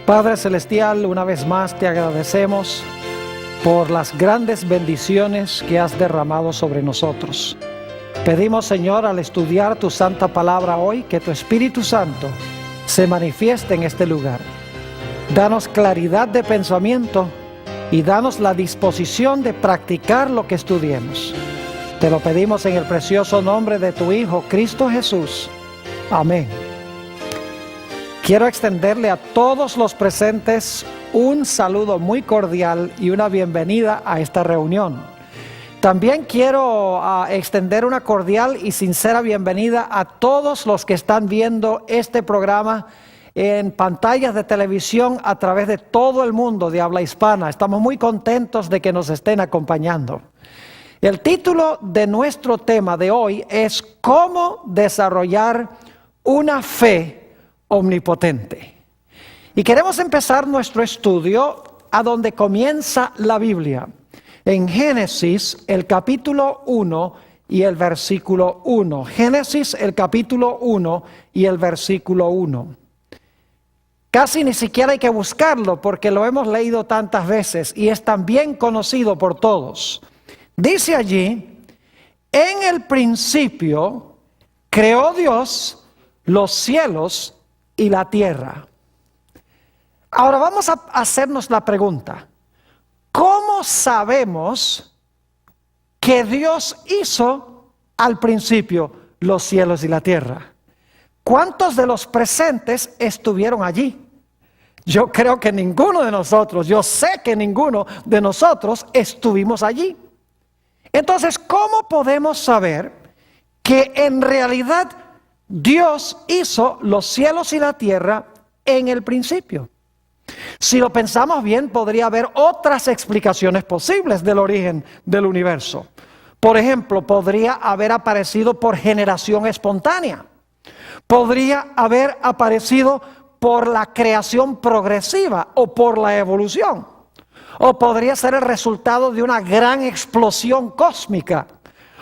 Padre Celestial, una vez más te agradecemos por las grandes bendiciones que has derramado sobre nosotros. Pedimos, Señor, al estudiar tu santa palabra hoy, que tu Espíritu Santo se manifieste en este lugar. Danos claridad de pensamiento y danos la disposición de practicar lo que estudiemos. Te lo pedimos en el precioso nombre de tu Hijo, Cristo Jesús. Amén. Quiero extenderle a todos los presentes un saludo muy cordial y una bienvenida a esta reunión. También quiero extender una cordial y sincera bienvenida a todos los que están viendo este programa en pantallas de televisión a través de todo el mundo de habla hispana. Estamos muy contentos de que nos estén acompañando. El título de nuestro tema de hoy es ¿Cómo desarrollar una fe omnipotente? Y queremos empezar nuestro estudio a donde comienza la Biblia, en Génesis, el capítulo 1 y el versículo 1. Génesis, el capítulo 1 y el versículo 1. Casi ni siquiera hay que buscarlo porque lo hemos leído tantas veces y es tan bien conocido por todos. Dice allí: en el principio creó Dios los cielos y la tierra. Ahora vamos a hacernos la pregunta: ¿cómo sabemos que Dios hizo al principio los cielos y la tierra? ¿Cuántos de los presentes estuvieron allí? Yo creo que ninguno de nosotros, yo sé que ninguno de nosotros estuvimos allí. Entonces, ¿cómo podemos saber que en realidad Dios hizo los cielos y la tierra en el principio? Si lo pensamos bien, podría haber otras explicaciones posibles del origen del universo. Por ejemplo, podría haber aparecido por generación espontánea. Podría haber aparecido por la creación progresiva o por la evolución. O podría ser el resultado de una gran explosión cósmica.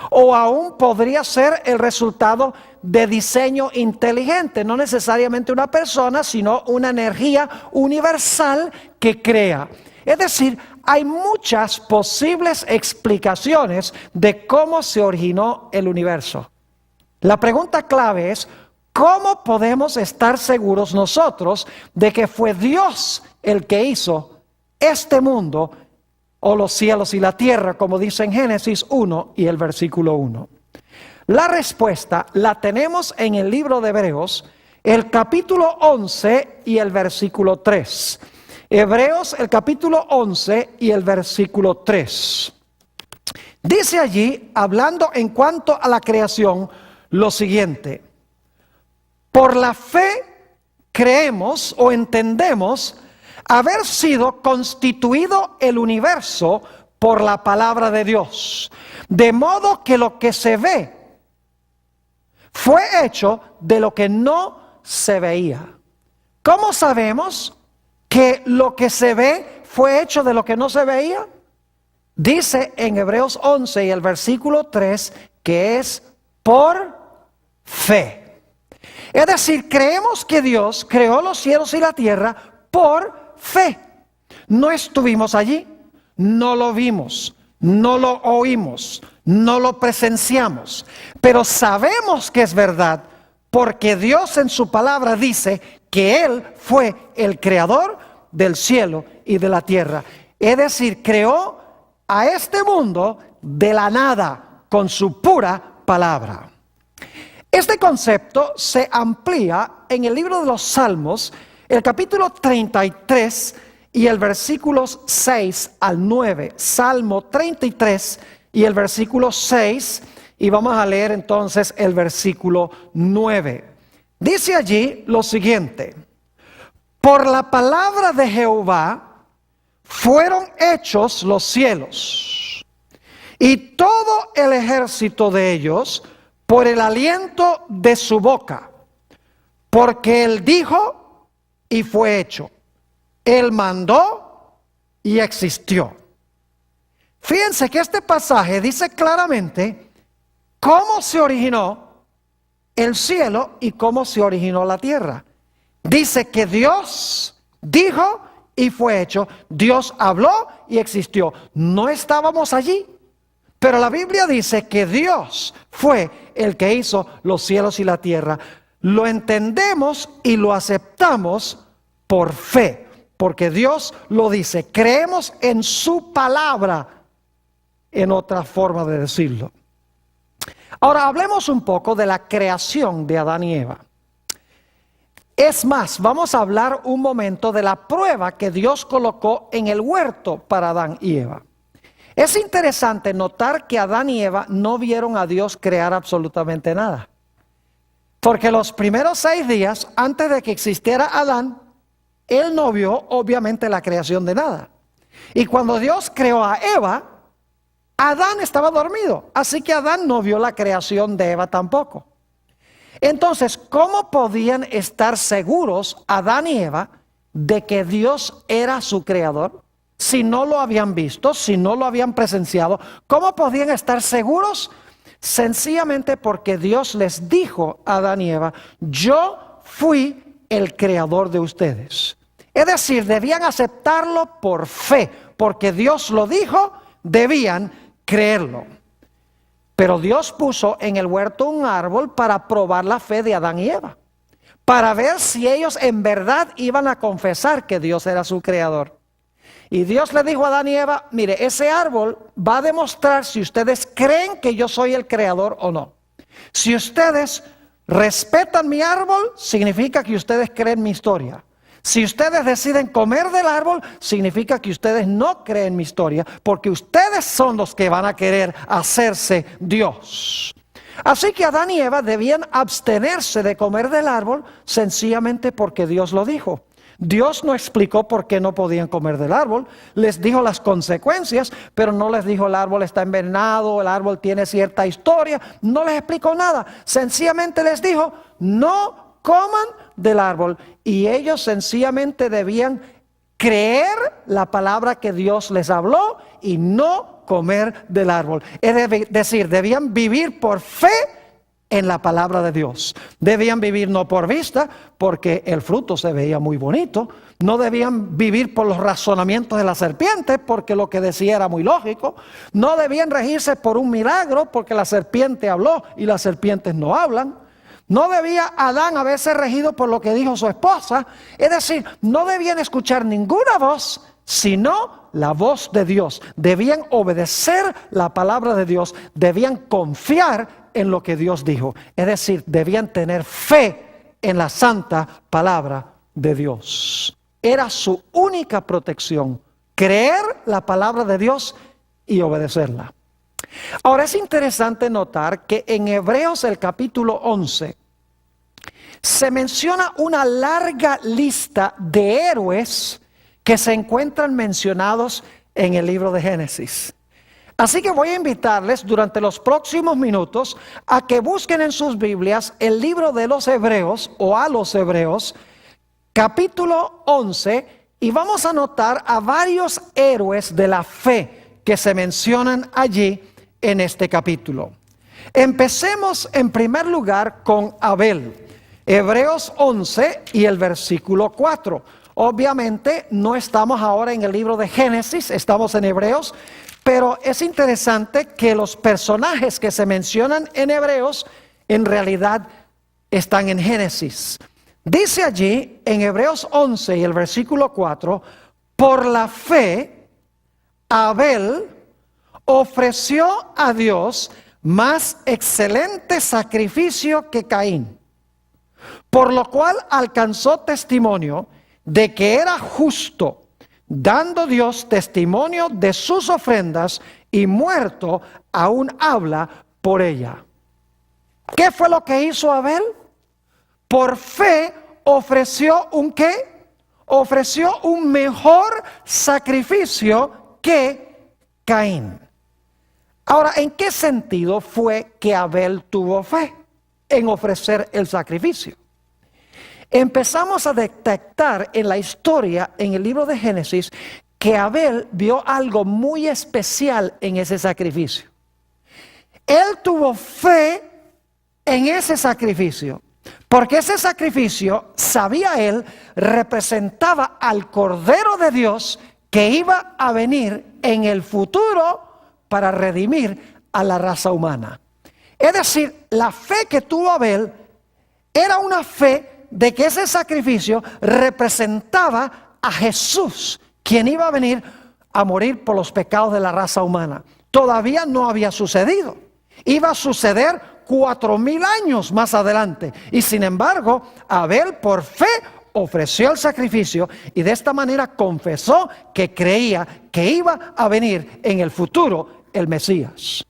O aún podría ser el resultado de diseño inteligente, no necesariamente una persona, sino una energía universal que crea. Es decir, hay muchas posibles explicaciones de cómo se originó el universo. La pregunta clave es: ¿cómo podemos estar seguros nosotros de que fue Dios el que hizo este mundo o los cielos y la tierra, como dice en Génesis 1 y el versículo 1? La respuesta la tenemos en el libro de Hebreos, el capítulo 11 y el versículo 3. Hebreos, el capítulo 11 y el versículo 3. Dice allí, hablando en cuanto a la creación, lo siguiente: por la fe creemos o entendemos haber sido constituido el universo por la palabra de Dios, de modo que lo que se ve fue hecho de lo que no se veía. ¿Cómo sabemos que lo que se ve fue hecho de lo que no se veía? Dice en Hebreos 11 y el versículo 3 que es por fe. Es decir, creemos que Dios creó los cielos y la tierra por fe. No estuvimos allí, no lo vimos, no lo oímos, no lo presenciamos, pero sabemos que es verdad porque Dios en su palabra dice que Él fue el creador del cielo y de la tierra. Es decir, creó a este mundo de la nada con su pura palabra. Este concepto se amplía en el libro de los Salmos, el capítulo 33 y el versículos 6 al 9. Salmo 33 y el versículo 6, y vamos a leer entonces el versículo 9. Dice allí lo siguiente: por la palabra de Jehová fueron hechos los cielos, y todo el ejército de ellos por el aliento de su boca, porque él dijo y fue hecho. Él mandó y existió. Fíjense que este pasaje dice claramente cómo se originó el cielo y cómo se originó la tierra. Dice que Dios dijo y fue hecho. Dios habló y existió. No estábamos allí, pero la Biblia dice que Dios fue el que hizo los cielos y la tierra. Lo entendemos y lo aceptamos por fe, porque Dios lo dice. Creemos en su palabra, en otra forma de decirlo. Ahora hablemos un poco de la creación de Adán y Eva. Es más, vamos a hablar un momento de la prueba que Dios colocó en el huerto para Adán y Eva. Es interesante notar que Adán y Eva no vieron a Dios crear absolutamente nada. Porque los primeros 6 días, antes de que existiera Adán, él no vio obviamente la creación de nada. Y cuando Dios creó a Eva, Adán estaba dormido. Así que Adán no vio la creación de Eva tampoco. Entonces, ¿cómo podían estar seguros Adán y Eva de que Dios era su creador? Si no lo habían visto, si no lo habían presenciado, ¿cómo podían estar seguros? Sencillamente porque Dios les dijo a Adán y Eva: yo fui el creador de ustedes. Es decir, debían aceptarlo por fe, porque Dios lo dijo, debían creerlo. Pero Dios puso en el huerto un árbol para probar la fe de Adán y Eva, para ver si ellos en verdad iban a confesar que Dios era su creador. Y Dios le dijo a Adán y Eva: mire, ese árbol va a demostrar si ustedes creen que yo soy el creador o no. Si ustedes respetan mi árbol, significa que ustedes creen mi historia. Si ustedes deciden comer del árbol, significa que ustedes no creen mi historia, porque ustedes son los que van a querer hacerse Dios. Así que Adán y Eva debían abstenerse de comer del árbol sencillamente porque Dios lo dijo. Dios no explicó por qué no podían comer del árbol, les dijo las consecuencias, pero no les dijo el árbol está envenenado, el árbol tiene cierta historia, no les explicó nada. Sencillamente les dijo: no coman del árbol. Y ellos sencillamente debían creer la palabra que Dios les habló y no comer del árbol. Es decir, debían vivir por fe en la palabra de Dios. Debían vivir no por vista, porque el fruto se veía muy bonito. No debían vivir por los razonamientos de la serpiente, porque lo que decía era muy lógico. No debían regirse por un milagro, porque la serpiente habló y las serpientes no hablan. No debía Adán haberse regido por lo que dijo su esposa. Es decir, no debían escuchar ninguna voz, sino la voz de Dios. Debían obedecer la palabra de Dios. Debían confiar en lo que Dios dijo. Es decir, debían tener fe en la santa palabra de Dios. Era su única protección: creer la palabra de Dios y obedecerla. Ahora es interesante notar que en Hebreos el capítulo 11 se menciona una larga lista de héroes que se encuentran mencionados en el libro de Génesis. Así que voy a invitarles durante los próximos minutos a que busquen en sus Biblias el libro de los Hebreos o a los Hebreos, capítulo 11, y vamos a notar a varios héroes de la fe que se mencionan allí en este capítulo. Empecemos en primer lugar con Abel. Hebreos 11 y el versículo 4. Obviamente no estamos ahora en el libro de Génesis, estamos en Hebreos, pero es interesante que los personajes que se mencionan en Hebreos en realidad están en Génesis. Dice allí en Hebreos 11 y el versículo 4: por la fe Abel ofreció a Dios más excelente sacrificio que Caín, por lo cual alcanzó testimonio de que era justo, dando Dios testimonio de sus ofrendas, y muerto aún habla por ella. ¿Qué fue lo que hizo Abel? Por fe ofreció ¿un qué? Ofreció un mejor sacrificio que Caín. Ahora, ¿en qué sentido fue que Abel tuvo fe en ofrecer el sacrificio? Empezamos a detectar en la historia, en el libro de Génesis, que Abel vio algo muy especial en ese sacrificio. Él tuvo fe en ese sacrificio, Porque ese sacrificio, sabía él, representaba al Cordero de Dios que iba a venir en el futuro para redimir a la raza humana. Es decir, la fe que tuvo Abel era una fe de que ese sacrificio representaba a Jesús, quien iba a venir a morir por los pecados de la raza humana. Todavía no había sucedido. Iba a suceder 4000 años más adelante. Y sin embargo, Abel por fe ofreció el sacrificio y de esta manera confesó que creía que iba a venir en el futuro el Mesías.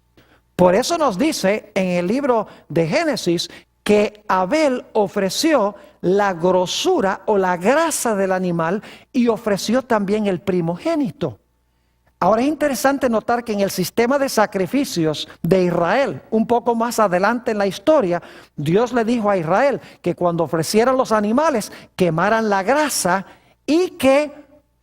Por eso nos dice en el libro de Génesis que Abel ofreció la grosura o la grasa del animal y ofreció también el primogénito. Ahora es interesante notar que en el sistema de sacrificios de Israel, un poco más adelante en la historia, Dios le dijo a Israel que cuando ofrecieran los animales, quemaran la grasa y que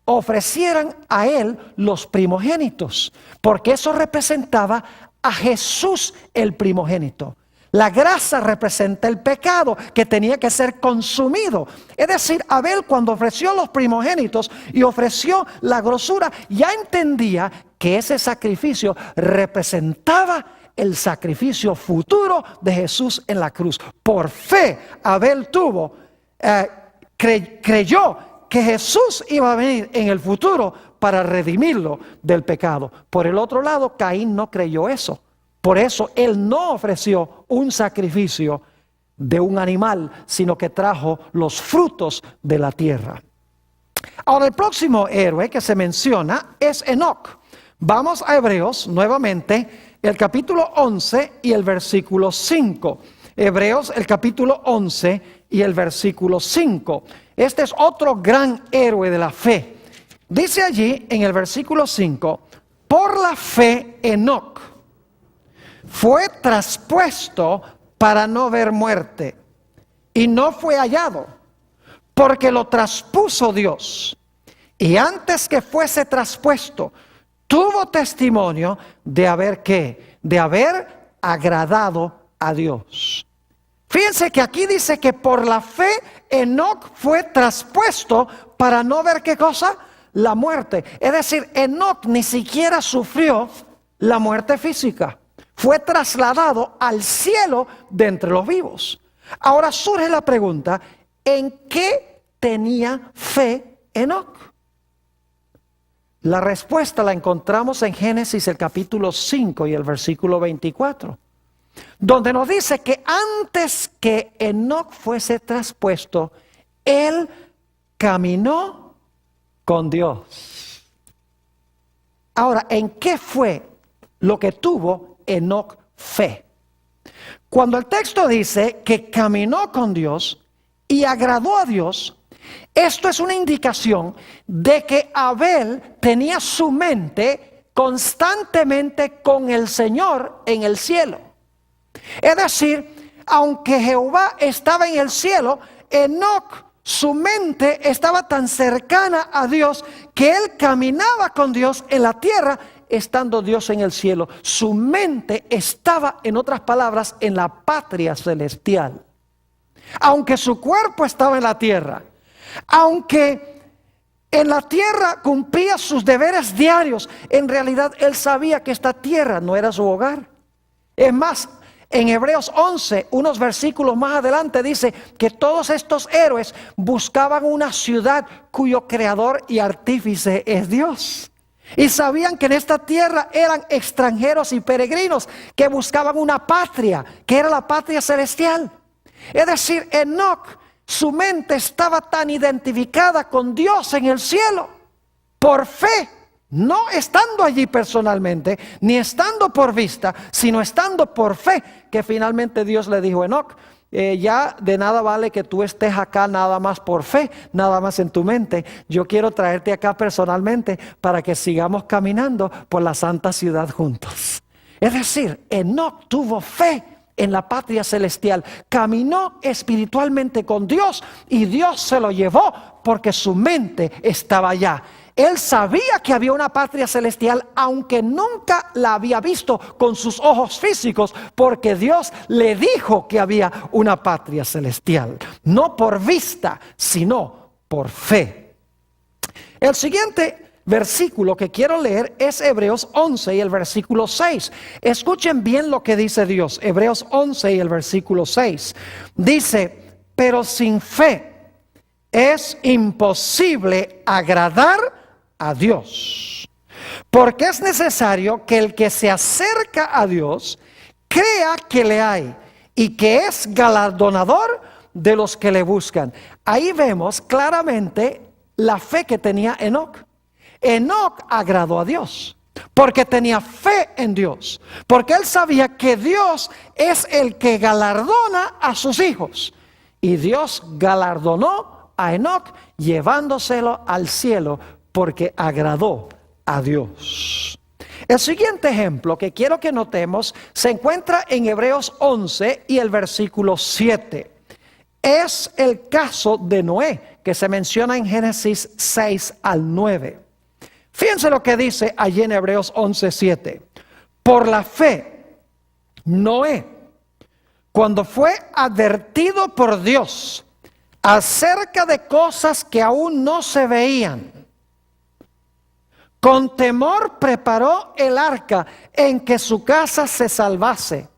ofrecieran a él los primogénitos, porque eso representaba a Jesús el primogénito. La grasa representa el pecado que tenía que ser consumido. Es decir, Abel cuando ofreció los primogénitos y ofreció la grosura, ya entendía que ese sacrificio representaba el sacrificio futuro de Jesús en la cruz. Por fe, Abel creyó que Jesús iba a venir en el futuro para redimirlo del pecado. Por el otro lado, Caín no creyó eso. Por eso él no ofreció un sacrificio de un animal, sino que trajo los frutos de la tierra. Ahora el próximo héroe que se menciona es Enoc. Vamos a Hebreos nuevamente, el capítulo 11 y el versículo 5. Hebreos el capítulo 11 y el versículo 5. Este es otro gran héroe de la fe. Dice allí en el versículo 5, por la fe Enoc fue traspuesto para no ver muerte, y no fue hallado, porque lo traspuso Dios. Y antes que fuese traspuesto, tuvo testimonio de haber ¿qué? De haber agradado a Dios. Fíjense que aquí dice que por la fe Enoc fue traspuesto para no ver ¿qué cosa? La muerte. Es decir, Enoc ni siquiera sufrió la muerte física. Fue trasladado al cielo de entre los vivos. Ahora surge la pregunta, ¿en qué tenía fe Enoc? La respuesta la encontramos en Génesis el capítulo 5 y el versículo 24, donde nos dice que antes que Enoc fuese traspuesto, él caminó con Dios. Ahora, ¿en qué fue lo que tuvo Enoc fe? Cuando el texto dice que caminó con Dios y agradó a Dios, esto es una indicación de que Abel tenía su mente constantemente con el Señor en el cielo. Es decir, aunque Jehová estaba en el cielo, Enoc, su mente estaba tan cercana a Dios que él caminaba con Dios en la tierra, estando Dios en el cielo. Su mente estaba, en otras palabras, en la patria celestial. Aunque su cuerpo estaba en la tierra, aunque en la tierra cumplía sus deberes diarios, en realidad él sabía que esta tierra no era su hogar. Es más, en Hebreos 11, unos versículos más adelante, dice que todos estos héroes buscaban una ciudad cuyo creador y artífice es Dios. Y sabían que en esta tierra eran extranjeros y peregrinos que buscaban una patria, que era la patria celestial. Es decir, Enoc, su mente estaba tan identificada con Dios en el cielo, por fe, no estando allí personalmente, ni estando por vista, sino estando por fe, que finalmente Dios le dijo: Enoc, ya de nada vale que tú estés acá nada más por fe, nada más en tu mente. Yo quiero traerte acá personalmente para que sigamos caminando por la santa ciudad juntos. Es decir, Enoc tuvo fe en la patria celestial. Caminó espiritualmente con Dios y Dios se lo llevó porque su mente estaba allá. Él sabía que había una patria celestial, aunque nunca la había visto con sus ojos físicos, porque Dios le dijo que había una patria celestial. No por vista, sino por fe. El siguiente versículo que quiero leer es Hebreos 11 y el versículo 6. Escuchen bien lo que dice Dios. Hebreos 11 y el versículo 6. Dice, pero sin fe es imposible agradar a Dios, porque es necesario que el que se acerca a Dios crea que le hay y que es galardonador de los que le buscan. Ahí vemos claramente la fe que tenía Enoc. Enoc agradó a Dios porque tenía fe en Dios, porque él sabía que Dios es el que galardona a sus hijos, y Dios galardonó a Enoc llevándoselo al cielo porque agradó a Dios. El siguiente ejemplo que quiero que notemos se encuentra en Hebreos 11 y el versículo 7. Es el caso de Noé, que se menciona en Génesis 6 al 9. Fíjense lo que dice allí en Hebreos 11, 7. Por la fe, Noé, cuando fue advertido por Dios acerca de cosas que aún no se veían, con temor preparó el arca en que su casa se salvase.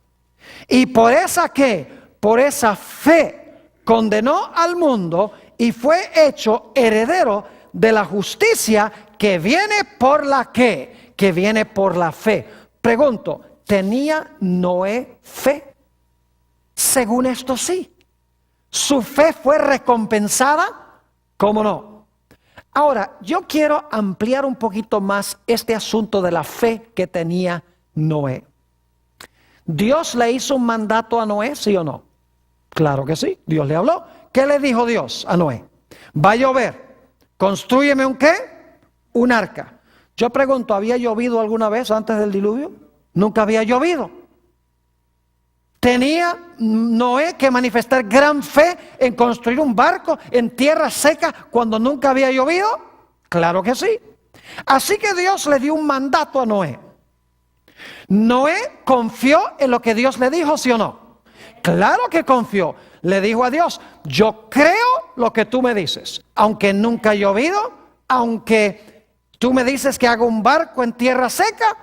Y por esa fe condenó al mundo y fue hecho heredero de la justicia que viene por la que viene por la fe. Pregunto, ¿tenía Noé fe? Según esto sí. ¿Su fe fue recompensada? ¿Cómo no? Ahora, yo quiero ampliar un poquito más este asunto de la fe que tenía Noé. ¿Dios le hizo un mandato a Noé, sí o no? Claro que sí, Dios le habló. ¿Qué le dijo Dios a Noé? Va a llover, constrúyeme un ¿qué? Un arca. Yo pregunto, ¿había llovido alguna vez antes del diluvio? Nunca había llovido. ¿Tenía Noé que manifestar gran fe en construir un barco en tierra seca cuando nunca había llovido? Claro que sí. Así que Dios le dio un mandato a Noé. ¿Noé confió en lo que Dios le dijo, sí o no? Claro que confió. Le dijo a Dios, yo creo lo que tú me dices. Aunque nunca ha llovido, aunque tú me dices que haga un barco en tierra seca,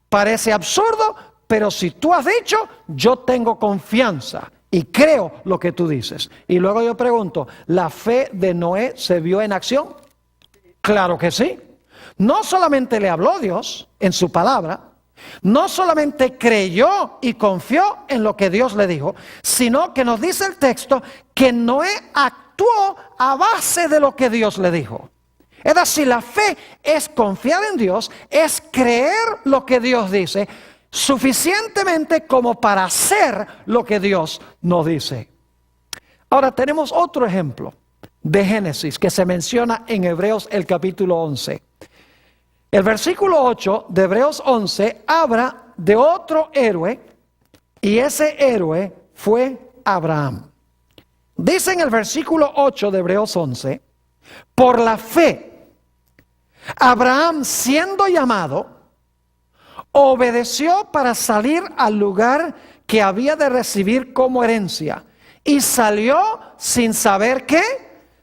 parece absurdo, pero si tú has dicho, yo tengo confianza y creo lo que tú dices. Y luego yo pregunto, ¿la fe de Noé se vio en acción? Claro que sí. No solamente le habló Dios en su palabra, no solamente creyó y confió en lo que Dios le dijo, sino que nos dice el texto que Noé actuó a base de lo que Dios le dijo. Es decir, la fe es confiar en Dios, es creer lo que Dios dice, suficientemente como para hacer lo que Dios nos dice. Ahora tenemos otro ejemplo de Génesis que se menciona en Hebreos el capítulo 11. El versículo 8 de Hebreos 11 habla de otro héroe y ese héroe fue Abraham. Dice en el versículo 8 de Hebreos 11, por la fe, Abraham siendo llamado, obedeció para salir al lugar que había de recibir como herencia y salió sin saber qué,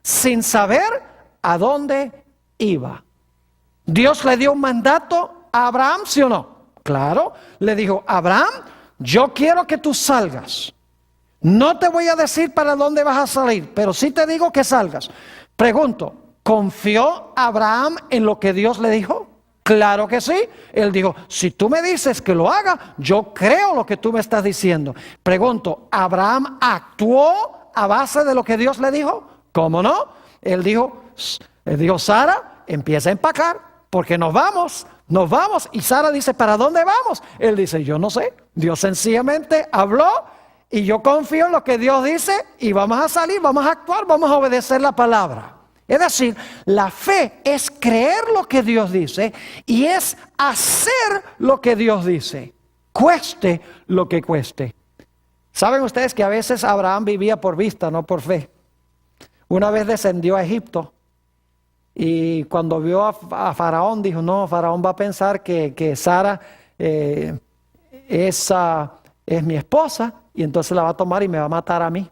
sin saber a dónde iba. Dios le dio un mandato a Abraham, ¿sí o no? Claro, le dijo, Abraham, yo quiero que tú salgas. No te voy a decir para dónde vas a salir, pero sí te digo que salgas. Pregunto, ¿confió Abraham en lo que Dios le dijo? Claro que sí. Él dijo, si tú me dices que lo haga, yo creo lo que tú me estás diciendo. Pregunto, ¿Abraham actuó a base de lo que Dios le dijo? ¿Cómo no? Él dijo, Sara, empieza a empacar, porque nos vamos. Y Sara dice, ¿para dónde vamos? Él dice, yo no sé. Dios sencillamente habló y yo confío en lo que Dios dice y vamos a salir, vamos a actuar, vamos a obedecer la palabra. Es decir, la fe es creer lo que Dios dice y es hacer lo que Dios dice, cueste lo que cueste. Saben ustedes que a veces Abraham vivía por vista, no por fe. Una vez descendió a Egipto y cuando vio a Faraón dijo, no, Faraón va a pensar que Sara es mi esposa y entonces la va a tomar y me va a matar a mí.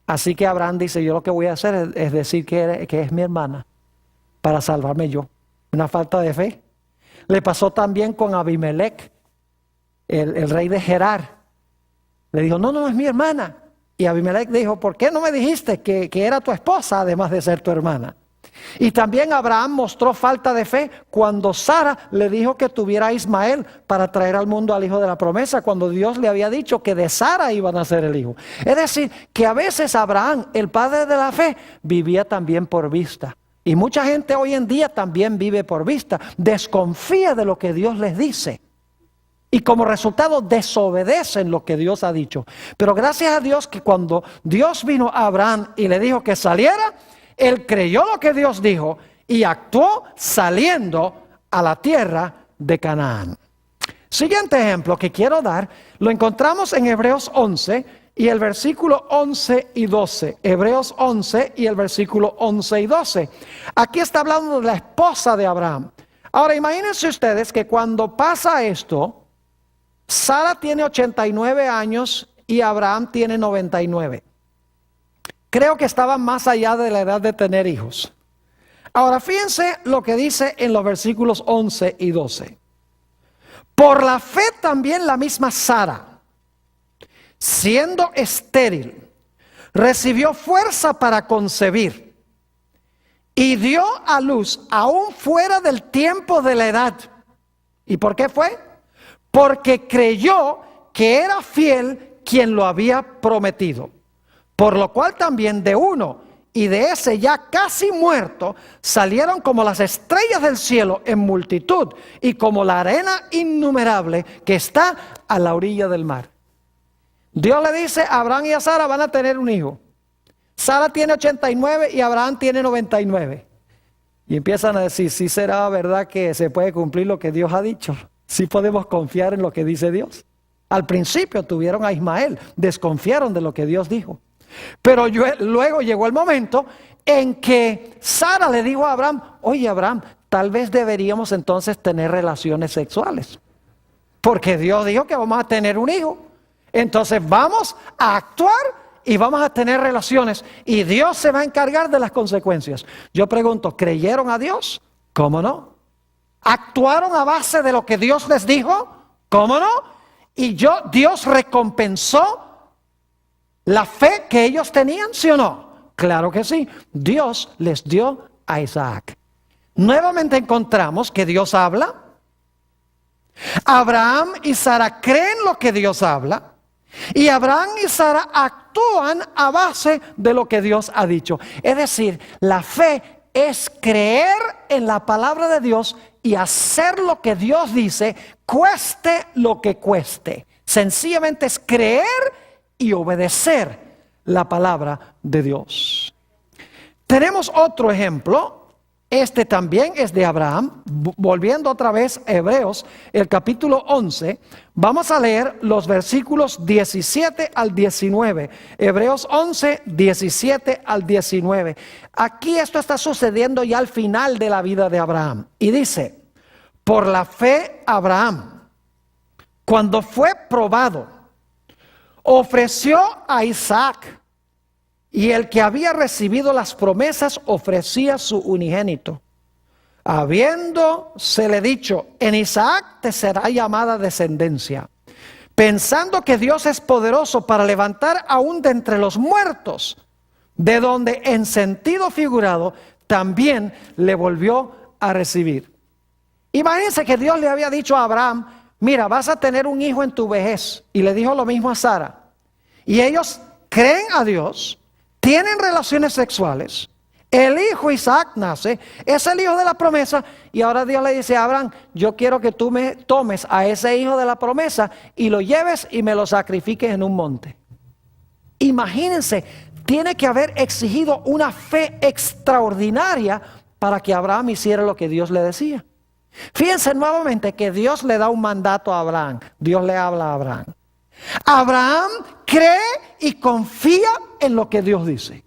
Así que Abraham dice, yo lo que voy a hacer es decir que es mi hermana para salvarme yo. Una falta de fe. Le pasó también con Abimelech, el rey de Gerar. Le dijo, no, es mi hermana. Y Abimelech dijo, ¿por qué no me dijiste que era tu esposa además de ser tu hermana? Y también Abraham mostró falta de fe cuando Sara le dijo que tuviera a Ismael para traer al mundo al hijo de la promesa, cuando Dios le había dicho que de Sara iba a nacer el hijo. Es decir, que a veces Abraham, el padre de la fe, vivía también por vista. Y mucha gente hoy en día también vive por vista, desconfía de lo que Dios les dice. Y como resultado desobedecen lo que Dios ha dicho. Pero gracias a Dios que cuando Dios vino a Abraham y le dijo que saliera, él creyó lo que Dios dijo y actuó saliendo a la tierra de Canaán. Siguiente ejemplo que quiero dar, lo encontramos en Hebreos 11 y el versículo 11 y 12. Hebreos 11 y el versículo 11 y 12. Aquí está hablando de la esposa de Abraham. Ahora imagínense ustedes que cuando pasa esto, Sara tiene 89 años y Abraham tiene 99. Creo que estaban más allá de la edad de tener hijos. Ahora fíjense lo que dice en los versículos 11 y 12. Por la fe también la misma Sara, siendo estéril, recibió fuerza para concebir y dio a luz aún fuera del tiempo de la edad. ¿Y por qué fue? Porque creyó que era fiel quien lo había prometido. Por lo cual también de uno y de ese ya casi muerto salieron como las estrellas del cielo en multitud y como la arena innumerable que está a la orilla del mar. Dios le dice a Abraham y a Sara van a tener un hijo. Sara tiene 89 y Abraham tiene 99. Y empiezan a decir, ¿sí será verdad que se puede cumplir lo que Dios ha dicho? ¿Sí podemos confiar en lo que dice Dios? Al principio tuvieron a Ismael, desconfiaron de lo que Dios dijo. Pero luego llegó el momento en que Sara le dijo a Abraham, oye Abraham, tal vez deberíamos entonces tener relaciones sexuales. Porque Dios dijo que vamos a tener un hijo. Entonces vamos a actuar y vamos a tener relaciones. Y Dios se va a encargar de las consecuencias. Yo pregunto, ¿creyeron a Dios? ¿Cómo no? ¿Actuaron a base de lo que Dios les dijo? ¿Cómo no? Y Dios recompensó la fe que ellos tenían, ¿sí o no? Claro que sí. Dios les dio a Isaac. Nuevamente encontramos que Dios habla. Abraham y Sara creen lo que Dios habla. Y Abraham y Sara actúan a base de lo que Dios ha dicho. Es decir, la fe es creer en la palabra de Dios y hacer lo que Dios dice, cueste lo que cueste. Sencillamente es creer y obedecer la palabra de Dios. Tenemos otro ejemplo. Este también es de Abraham. Volviendo otra vez a Hebreos, el capítulo 11. Vamos a leer los versículos 17 al 19. Hebreos 11, 17 al 19. Aquí esto está sucediendo ya al final de la vida de Abraham. Y dice, por la fe Abraham, cuando fue probado, ofreció a Isaac, y el que había recibido las promesas ofrecía su unigénito, habiéndosele dicho, en Isaac te será llamada descendencia, pensando que Dios es poderoso para levantar aún de entre los muertos, de donde en sentido figurado también le volvió a recibir. Imagínense que Dios le había dicho a Abraham, mira, vas a tener un hijo en tu vejez. Y le dijo lo mismo a Sara. Y ellos creen a Dios, tienen relaciones sexuales. El hijo Isaac nace, es el hijo de la promesa. Y ahora Dios le dice a Abraham, yo quiero que tú me tomes a ese hijo de la promesa y lo lleves y me lo sacrifiques en un monte. Imagínense, tiene que haber exigido una fe extraordinaria para que Abraham hiciera lo que Dios le decía. Fíjense nuevamente que Dios le da un mandato a Abraham. Dios le habla a Abraham. Abraham cree y confía en lo que Dios dice.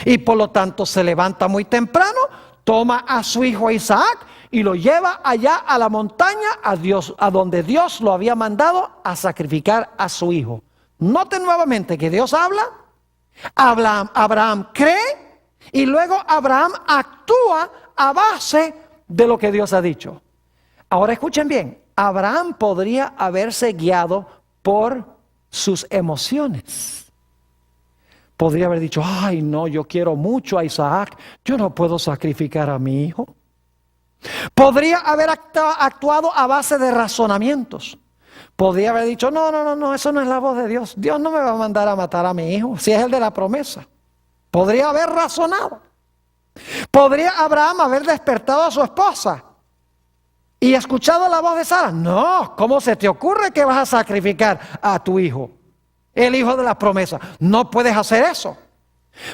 Y por lo tanto se levanta muy temprano, toma a su hijo Isaac y lo lleva allá a la montaña, a donde Dios lo había mandado a sacrificar a su hijo. Noten nuevamente que Dios habla, Abraham cree y luego Abraham actúa a base de lo que Dios ha dicho. Ahora escuchen bien, Abraham podría haberse guiado por sus emociones. Podría haber dicho, ay no, yo quiero mucho a Isaac, yo no puedo sacrificar a mi hijo. Podría haber actuado a base de razonamientos. Podría haber dicho, no, eso no es la voz de Dios. Dios no me va a mandar a matar a mi hijo, si es el de la promesa. Podría haber razonado. Podría Abraham haber despertado a su esposa y escuchado la voz de Sara. No, ¿cómo se te ocurre que vas a sacrificar a tu hijo? El hijo de la promesa. No puedes hacer eso.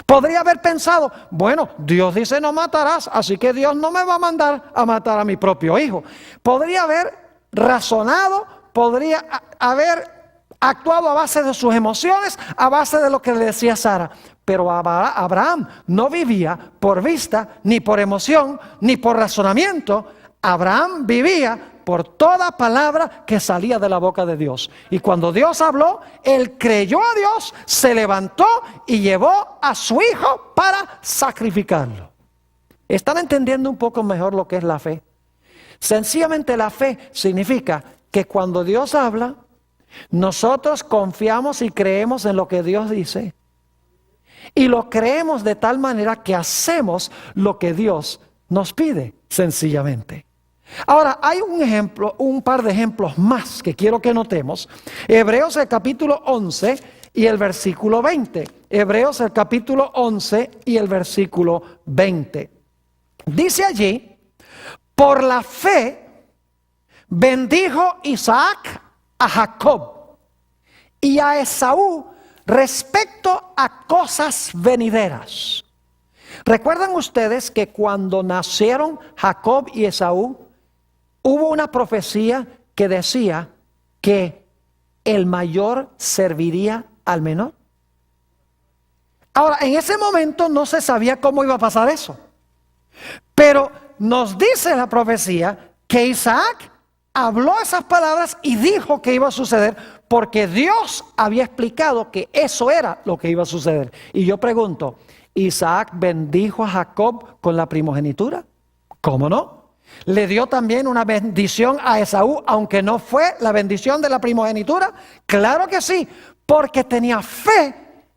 Podría haber pensado, bueno, Dios dice no matarás, así que Dios no me va a mandar a matar a mi propio hijo. Podría haber razonado, podría haber actuado a base de sus emociones, a base de lo que le decía Sara. Pero Abraham no vivía por vista, ni por emoción, ni por razonamiento. Abraham vivía por toda palabra que salía de la boca de Dios. Y cuando Dios habló, él creyó a Dios, se levantó y llevó a su hijo para sacrificarlo. ¿Están entendiendo un poco mejor lo que es la fe? Sencillamente la fe significa que cuando Dios habla, nosotros confiamos y creemos en lo que Dios dice. Y lo creemos de tal manera que hacemos lo que Dios nos pide, sencillamente. Ahora, hay un par de ejemplos más que quiero que notemos. Hebreos el capítulo 11 y el versículo 20. Hebreos el capítulo 11 y el versículo 20. Dice allí, por la fe bendijo Isaac a Jacob y a Esaú respecto a cosas venideras. ¿Recuerdan ustedes que cuando nacieron Jacob y Esaú, hubo una profecía que decía que el mayor serviría al menor? Ahora, en ese momento no se sabía cómo iba a pasar eso. Pero nos dice la profecía que Isaac habló esas palabras y dijo que iba a suceder porque Dios había explicado que eso era lo que iba a suceder. Y yo pregunto, ¿Isaac bendijo a Jacob con la primogenitura? ¿Cómo no? Le dio también una bendición a Esaú, aunque no fue la bendición de la primogenitura. Claro que sí, porque tenía fe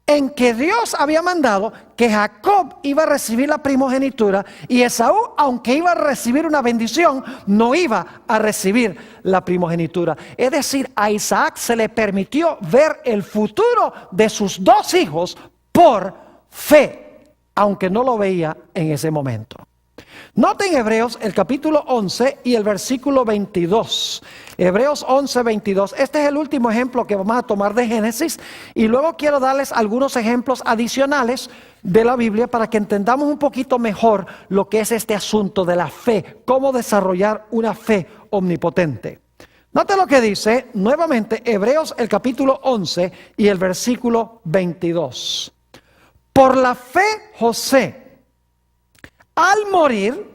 en que Dios había mandado que Jacob iba a recibir la primogenitura y Esaú, aunque iba a recibir una bendición, no iba a recibir la primogenitura. Es decir, a Isaac se le permitió ver el futuro de sus dos hijos por fe, aunque no lo veía en ese momento. Noten Hebreos el capítulo 11 y el versículo 22. Hebreos 11, 22. Este es el último ejemplo que vamos a tomar de Génesis. Y luego quiero darles algunos ejemplos adicionales de la Biblia para que entendamos un poquito mejor lo que es este asunto de la fe. Cómo desarrollar una fe omnipotente. Noten lo que dice nuevamente Hebreos el capítulo 11 y el versículo 22. Por la fe José, al morir,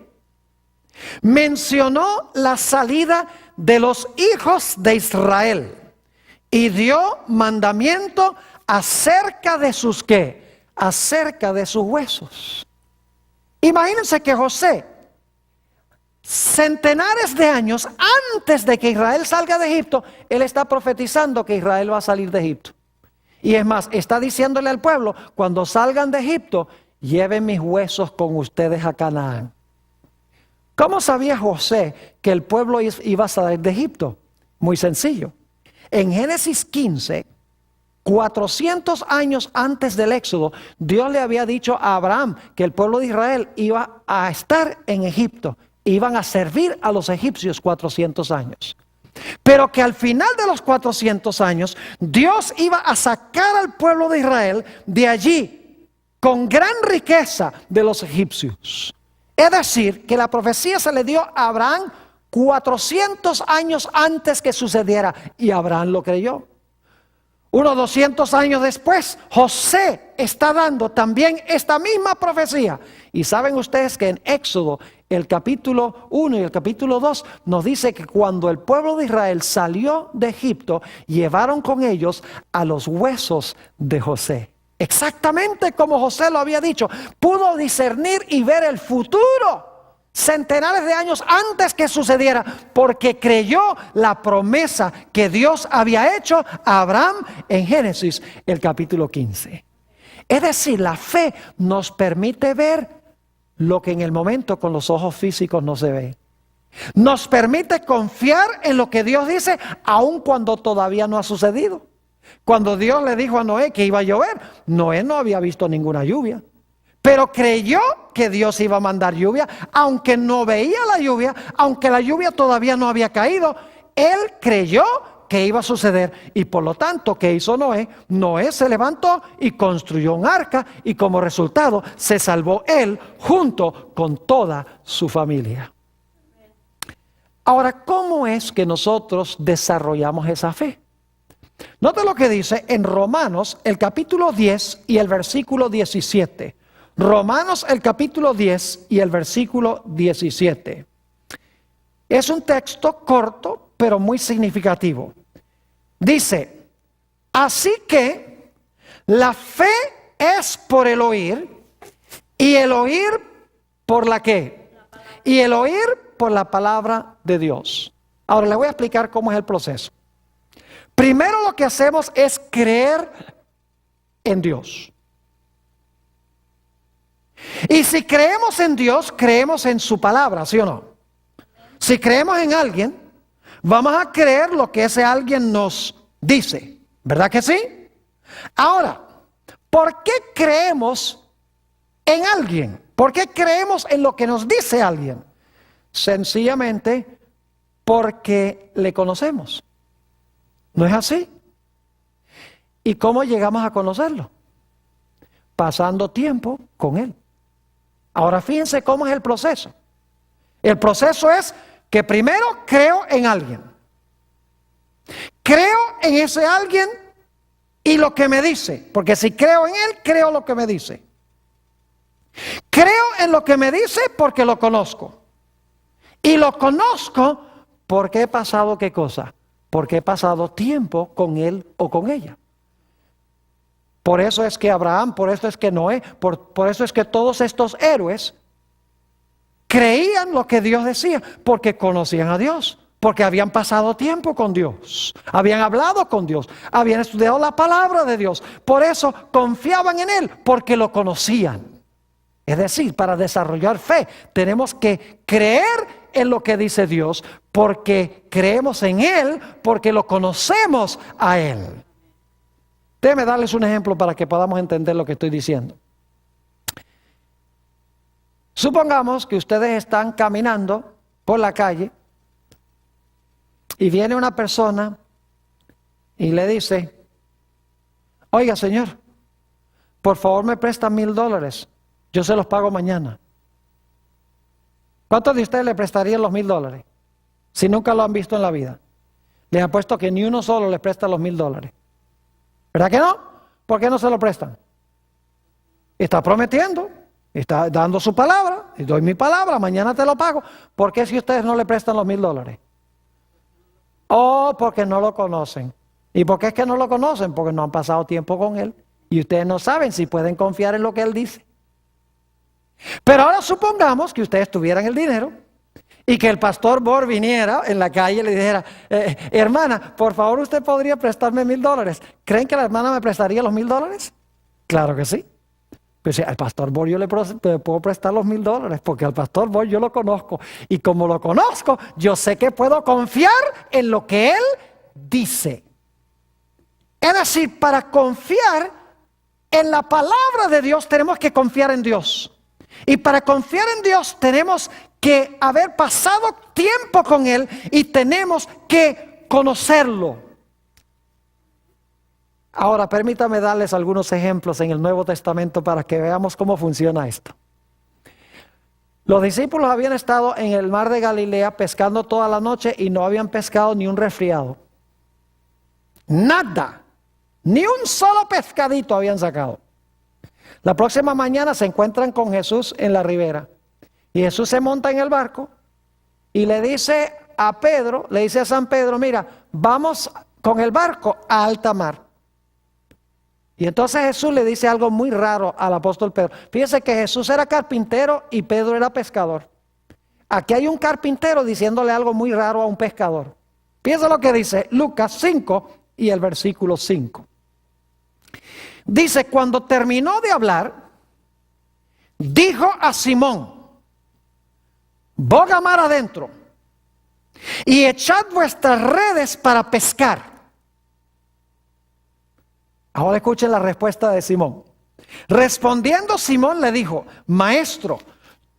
mencionó la salida de los hijos de Israel y dio mandamiento acerca de sus ¿qué? Acerca de sus huesos. Imagínense que José, centenares de años antes de que Israel salga de Egipto, él está profetizando que Israel va a salir de Egipto. Y es más, está diciéndole al pueblo, cuando salgan de Egipto, lleven mis huesos con ustedes a Canaán. ¿Cómo sabía José que el pueblo iba a salir de Egipto? Muy sencillo. En Génesis 15, 400 años antes del Éxodo, Dios le había dicho a Abraham que el pueblo de Israel iba a estar en Egipto. Iban a servir a los egipcios 400 años. Pero que al final de los 400 años, Dios iba a sacar al pueblo de Israel de allí con gran riqueza de los egipcios. Es decir, que la profecía se le dio a Abraham 400 años antes que sucediera y Abraham lo creyó. Unos 200 años después, José está dando también esta misma profecía. Y saben ustedes que en Éxodo, el capítulo 1 y el capítulo 2, nos dice que cuando el pueblo de Israel salió de Egipto, llevaron con ellos a los huesos de José. Exactamente como José lo había dicho. Pudo discernir y ver el futuro centenares de años antes que sucediera, porque creyó la promesa que Dios había hecho a Abraham en Génesis, el capítulo 15. Es decir, la fe nos permite ver lo que en el momento con los ojos físicos no se ve. Nos permite confiar en lo que Dios dice, aun cuando todavía no ha sucedido. Cuando Dios le dijo a Noé que iba a llover, Noé no había visto ninguna lluvia. Pero creyó que Dios iba a mandar lluvia, aunque no veía la lluvia, aunque la lluvia todavía no había caído. Él creyó que iba a suceder y por lo tanto, ¿qué hizo Noé? Noé se levantó y construyó un arca y como resultado se salvó él junto con toda su familia. Ahora, ¿cómo es que nosotros desarrollamos esa fe? Nota lo que dice en Romanos, el capítulo 10 y el versículo 17. Romanos el capítulo 10 y el versículo 17. Es un texto corto, pero muy significativo. Dice, así que la fe es por el oír, y el oír por la ¿qué? Y el oír por la palabra de Dios. Ahora le voy a explicar cómo es el proceso. Primero lo que hacemos es creer en Dios. Y si creemos en Dios, creemos en su palabra, ¿sí o no? Si creemos en alguien, vamos a creer lo que ese alguien nos dice, ¿verdad que sí? Ahora, ¿por qué creemos en alguien? ¿Por qué creemos en lo que nos dice alguien? Sencillamente porque le conocemos. ¿No es así? ¿Y cómo llegamos a conocerlo? Pasando tiempo con él. Ahora fíjense cómo es el proceso. El proceso es que primero creo en alguien. Creo en ese alguien y lo que me dice. Porque si creo en él, creo lo que me dice. Creo en lo que me dice porque lo conozco. Y lo conozco porque he pasado ¿qué cosa? Porque he pasado tiempo con él o con ella. Por eso es que Abraham, por eso es que Noé, por eso es que todos estos héroes creían lo que Dios decía, porque conocían a Dios, porque habían pasado tiempo con Dios, habían hablado con Dios, habían estudiado la palabra de Dios, por eso confiaban en Él, porque lo conocían. Es decir, para desarrollar fe tenemos que creer en lo que dice Dios, porque creemos en Él, porque lo conocemos a Él. Déjenme darles un ejemplo para que podamos entender lo que estoy diciendo. Supongamos que ustedes están caminando por la calle y viene una persona y le dice, oiga señor, por favor me presta $1,000, yo se los pago mañana. ¿Cuántos de ustedes le prestarían los $1,000 si nunca lo han visto en la vida? Les apuesto que ni uno solo les presta los $1,000. ¿Verdad que no? ¿Por qué no se lo prestan? Está prometiendo, está dando su palabra, y doy mi palabra, mañana te lo pago. ¿Por qué si ustedes no le prestan los $1,000? Oh, porque no lo conocen. ¿Y por qué es que no lo conocen? Porque no han pasado tiempo con él y ustedes no saben si pueden confiar en lo que él dice. Pero ahora supongamos que ustedes tuvieran el dinero y que el pastor Bor viniera en la calle y le dijera, hermana, por favor usted podría prestarme $1,000. ¿Creen que la hermana me prestaría los $1,000? Claro que sí. Pues al pastor Bor yo le puedo prestar los $1,000 porque al pastor Bor yo lo conozco. Y como lo conozco, yo sé que puedo confiar en lo que él dice. Es decir, para confiar en la palabra de Dios tenemos que confiar en Dios. Y para confiar en Dios tenemos que haber pasado tiempo con Él y tenemos que conocerlo. Ahora, permítame darles algunos ejemplos en el Nuevo Testamento para que veamos cómo funciona esto. Los discípulos habían estado en el mar de Galilea pescando toda la noche y no habían pescado ni un resfriado. Nada. Ni un solo pescadito habían sacado. La próxima mañana se encuentran con Jesús en la ribera. Y Jesús se monta en el barco y le dice a Pedro, le dice a San Pedro, mira, vamos con el barco a alta mar. Y entonces Jesús le dice algo muy raro al apóstol Pedro. Fíjese que Jesús era carpintero y Pedro era pescador. Aquí hay un carpintero diciéndole algo muy raro a un pescador. Fíjese lo que dice Lucas 5 y el versículo 5. Dice, cuando terminó de hablar, dijo a Simón, boga mar adentro y echad vuestras redes para pescar. Ahora escuchen la respuesta de Simón. Respondiendo Simón le dijo, maestro,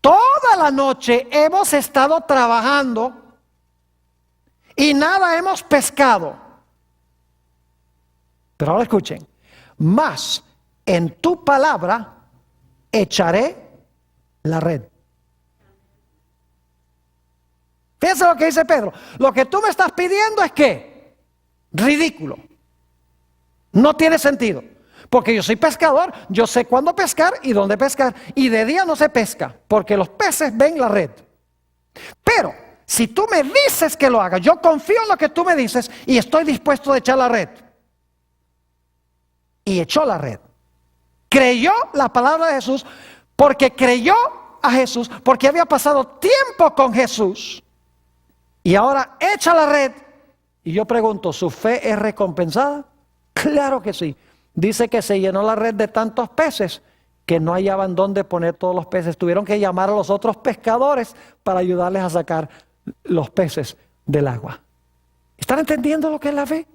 toda la noche hemos estado trabajando y nada hemos pescado. Pero ahora escuchen, mas en tu palabra echaré la red. Fíjense lo que dice Pedro. Lo que tú me estás pidiendo es que ridículo. No tiene sentido. Porque yo soy pescador, yo sé cuándo pescar y dónde pescar. Y de día no se pesca, porque los peces ven la red. Pero si tú me dices que lo haga, yo confío en lo que tú me dices y estoy dispuesto a echar la red. Y echó la red. Creyó la palabra de Jesús, porque creyó a Jesús, porque había pasado tiempo con Jesús. Y ahora echa la red. Y yo pregunto, ¿su fe es recompensada? Claro que sí. Dice que se llenó la red de tantos peces que no hallaban dónde poner todos los peces. Tuvieron que llamar a los otros pescadores para ayudarles a sacar los peces del agua. ¿Están entendiendo lo que es la fe?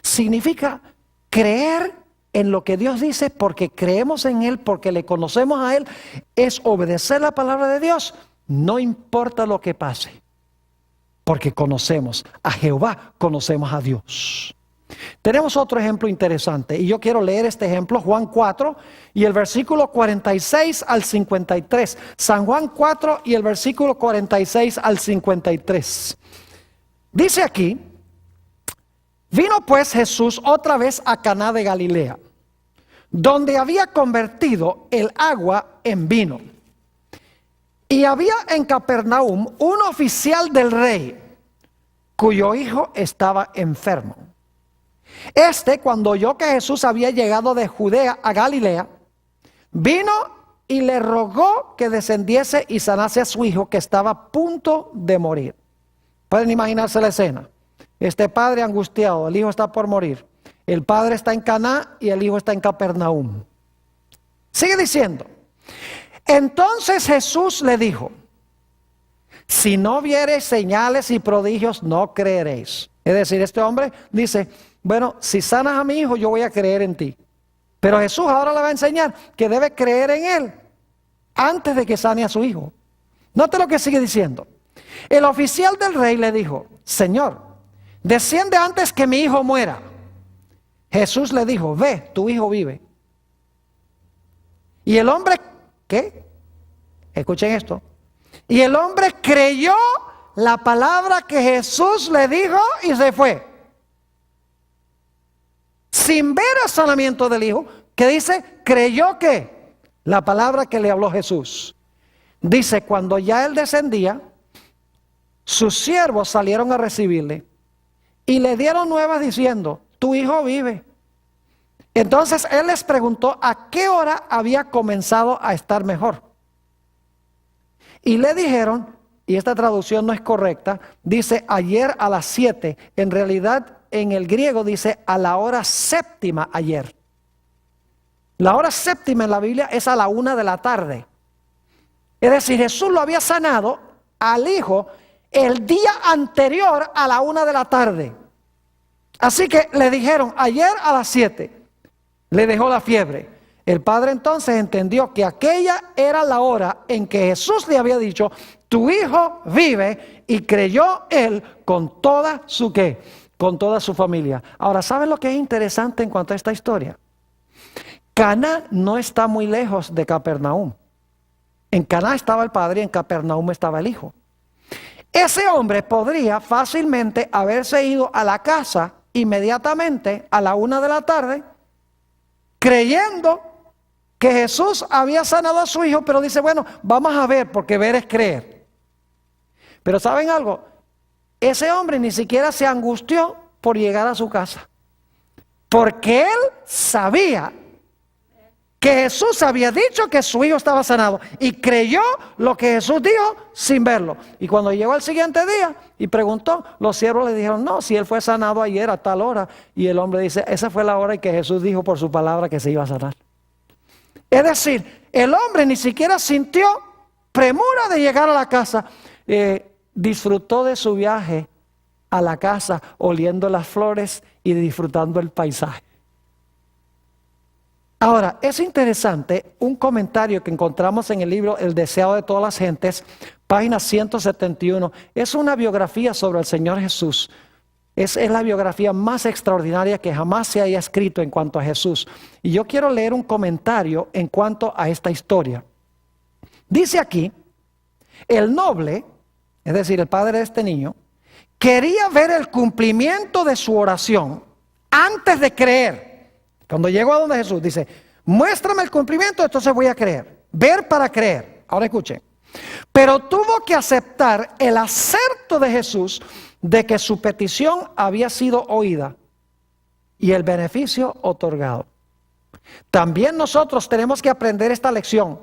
Significa creer en lo que Dios dice porque creemos en Él, porque le conocemos a Él. Es obedecer la palabra de Dios, no importa lo que pase. Porque conocemos a Jehová, conocemos a Dios. Tenemos otro ejemplo interesante y yo quiero leer este ejemplo, Juan 4 y el versículo 46 al 53. San Juan 4 y el versículo 46 al 53. Dice aquí, vino pues Jesús otra vez a Caná de Galilea, donde había convertido el agua en vino. Y había en Capernaum un oficial del rey, cuyo hijo estaba enfermo. Cuando oyó que Jesús había llegado de Judea a Galilea, vino y le rogó que descendiese y sanase a su hijo, que estaba a punto de morir. Pueden imaginarse la escena. Este padre angustiado, el hijo está por morir. El padre está en Caná y el hijo está en Capernaum. Sigue diciendo. Entonces Jesús le dijo, si no viereis señales y prodigios, no creeréis. Es decir, este hombre dice, bueno, si sanas a mi hijo, yo voy a creer en ti. Pero Jesús ahora le va a enseñar que debe creer en él antes de que sane a su hijo. Note lo que sigue diciendo. El oficial del rey le dijo, Señor, desciende antes que mi hijo muera. Jesús le dijo, ve, tu hijo vive. Y el hombre, ¿qué? Escuchen esto. Y el hombre creyó la palabra que Jesús le dijo y se fue. Sin ver el sanamiento del hijo, que dice, creyó que la palabra que le habló Jesús. Dice, cuando ya él descendía, sus siervos salieron a recibirle y le dieron nuevas diciendo, tu hijo vive. Entonces él les preguntó a qué hora había comenzado a estar mejor. Y le dijeron, y esta traducción no es correcta, dice ayer a las 7. En realidad en el griego dice a la hora séptima ayer. La hora séptima en la Biblia es a la 1 de la tarde. Es decir, Jesús lo había sanado al hijo el día anterior a la 1 de la tarde. Así que le dijeron ayer a las 7. Le dejó la fiebre. El padre entonces entendió que aquella era la hora en que Jesús le había dicho, tu hijo vive, y creyó él con toda su ¿qué? Con toda su familia. Ahora, ¿saben lo que es interesante en cuanto a esta historia? Caná no está muy lejos de Capernaum. En Caná estaba el padre y en Capernaum estaba el hijo. Ese hombre podría fácilmente haberse ido a la casa inmediatamente a la 1 de la tarde creyendo que Jesús había sanado a su hijo, pero dice, bueno, vamos a ver, porque ver es creer. Pero ¿saben algo? Ese hombre ni siquiera se angustió por llegar a su casa, porque él sabía que Jesús había dicho que su hijo estaba sanado y creyó lo que Jesús dijo sin verlo. Y cuando llegó el siguiente día y preguntó, los siervos le dijeron, no, si él fue sanado ayer a tal hora. Y el hombre dice, esa fue la hora en que Jesús dijo por su palabra que se iba a sanar. Es decir, el hombre ni siquiera sintió premura de llegar a la casa. Disfrutó de su viaje a la casa, oliendo las flores y disfrutando el paisaje. Ahora, es interesante un comentario que encontramos en el libro El Deseado de todas las gentes, página 171. Es una biografía sobre el Señor Jesús. Es la biografía más extraordinaria que jamás se haya escrito en cuanto a Jesús. Y yo quiero leer un comentario en cuanto a esta historia. Dice aquí, el noble, es decir, el padre de este niño, quería ver el cumplimiento de su oración antes de creer. Cuando llegó a donde Jesús dice, muéstrame el cumplimiento, entonces voy a creer. Ver para creer. Ahora escuchen. Pero tuvo que aceptar el acerto de Jesús de que su petición había sido oída y el beneficio otorgado. También nosotros tenemos que aprender esta lección.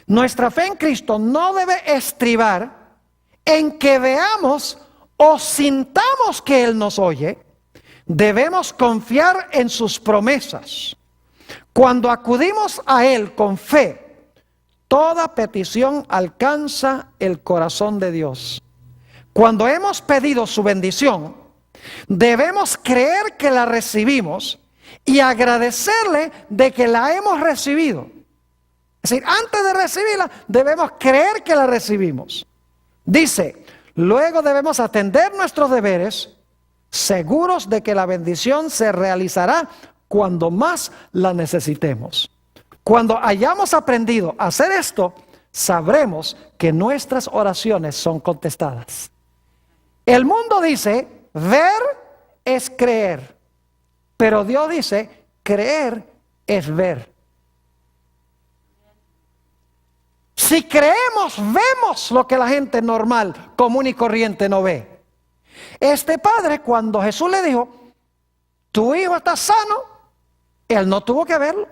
Nuestra fe en Cristo no debe estribar en que veamos o sintamos que Él nos oye. Debemos confiar en sus promesas. Cuando acudimos a Él con fe, toda petición alcanza el corazón de Dios. Cuando hemos pedido su bendición, debemos creer que la recibimos y agradecerle de que la hemos recibido. Es decir, antes de recibirla, debemos creer que la recibimos. Dice, luego debemos atender nuestros deberes, seguros de que la bendición se realizará cuando más la necesitemos. Cuando hayamos aprendido a hacer esto, sabremos que nuestras oraciones son contestadas. El mundo dice, ver es creer, pero Dios dice, creer es ver. Si creemos, vemos lo que la gente normal, común y corriente no ve. Este padre, cuando Jesús le dijo, tu hijo está sano, él no tuvo que verlo.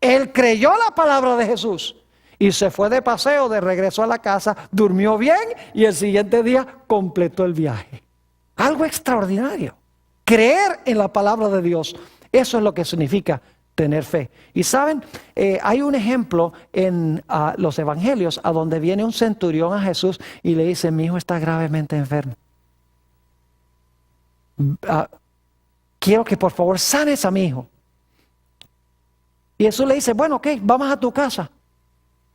Él creyó la palabra de Jesús y se fue de paseo, de regreso a la casa, durmió bien y el siguiente día completó el viaje. Algo extraordinario. Creer en la palabra de Dios, eso es lo que significa tener fe. Y saben, hay un ejemplo en los evangelios a donde viene un centurión a Jesús y le dice, mi hijo está gravemente enfermo. Quiero que por favor sanes a mi hijo. Y Jesús le dice, bueno, ok, vamos a tu casa.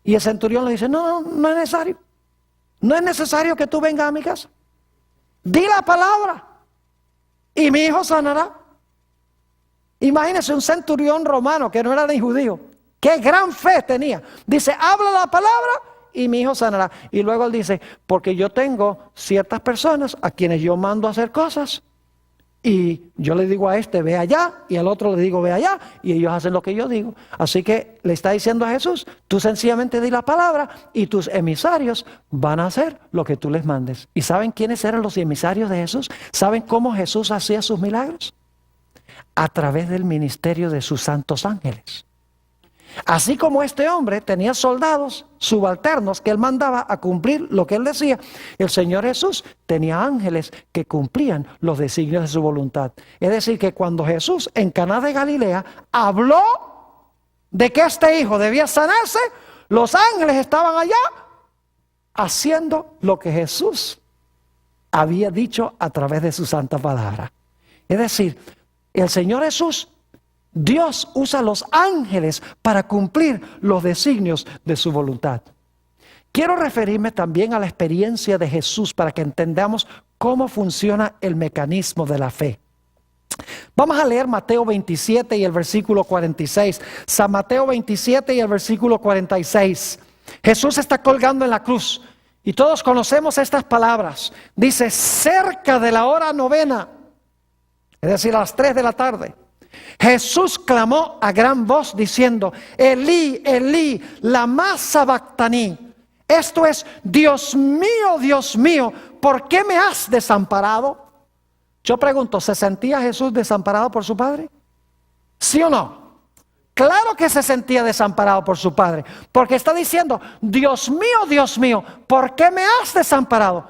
Y el centurión le dice, no es necesario. No es necesario que tú vengas a mi casa. Di la palabra y mi hijo sanará. Imagínese un centurión romano que no era ni judío. Qué gran fe tenía. Dice, habla la palabra y mi hijo sanará. Y luego él dice, porque yo tengo ciertas personas a quienes yo mando a hacer cosas. Y yo le digo a este, ve allá, y al otro le digo, ve allá, y ellos hacen lo que yo digo. Así que le está diciendo a Jesús, tú sencillamente di la palabra y tus emisarios van a hacer lo que tú les mandes. ¿Y saben quiénes eran los emisarios de Jesús? ¿Saben cómo Jesús hacía sus milagros? A través del ministerio de sus santos ángeles. Así como este hombre tenía soldados subalternos que él mandaba a cumplir lo que él decía, el Señor Jesús tenía ángeles que cumplían los designios de su voluntad. Es decir, que cuando Jesús en Caná de Galilea habló de que este hijo debía sanarse, los ángeles estaban allá haciendo lo que Jesús había dicho a través de su santa palabra. Es decir, el Señor Jesús, Dios usa los ángeles para cumplir los designios de su voluntad. Quiero referirme también a la experiencia de Jesús para que entendamos cómo funciona el mecanismo de la fe. Vamos a leer Mateo 27 y el versículo 46. San Mateo 27 y el versículo 46. Jesús está colgando en la cruz y todos conocemos estas palabras. Dice, cerca de la hora novena, es decir, a las 3 de la tarde. Jesús clamó a gran voz diciendo: Elí, Elí, lama sabactaní. Esto es: Dios mío, ¿por qué me has desamparado? Yo pregunto, ¿se sentía Jesús desamparado por su Padre? ¿Sí o no? Claro que se sentía desamparado por su Padre, porque está diciendo: Dios mío, ¿por qué me has desamparado?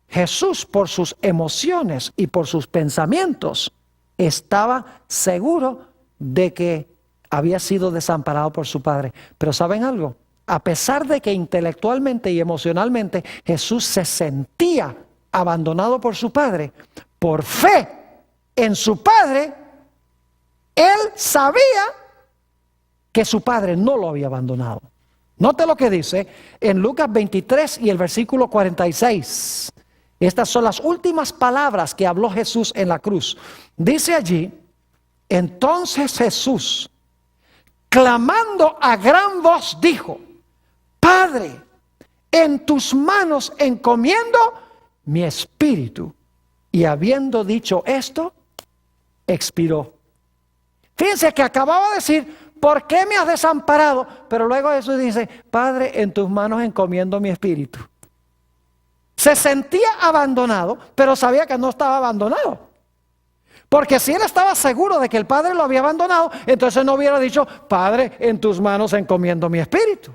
Jesús, por sus emociones y por sus pensamientos, estaba seguro de que había sido desamparado por su Padre. Pero ¿saben algo? A pesar de que intelectualmente y emocionalmente Jesús se sentía abandonado por su Padre, por fe en su Padre, él sabía que su Padre no lo había abandonado. Note lo que dice en Lucas 23 y el versículo 46. Estas son las últimas palabras que habló Jesús en la cruz. Dice allí: entonces Jesús, clamando a gran voz, dijo: Padre, en tus manos encomiendo mi espíritu. Y habiendo dicho esto, expiró. Fíjense que acababa de decir: ¿por qué me has desamparado? Pero luego Jesús dice: Padre, en tus manos encomiendo mi espíritu. Se sentía abandonado, pero sabía que no estaba abandonado. Porque si él estaba seguro de que el Padre lo había abandonado, entonces no hubiera dicho: Padre, en tus manos encomiendo mi espíritu.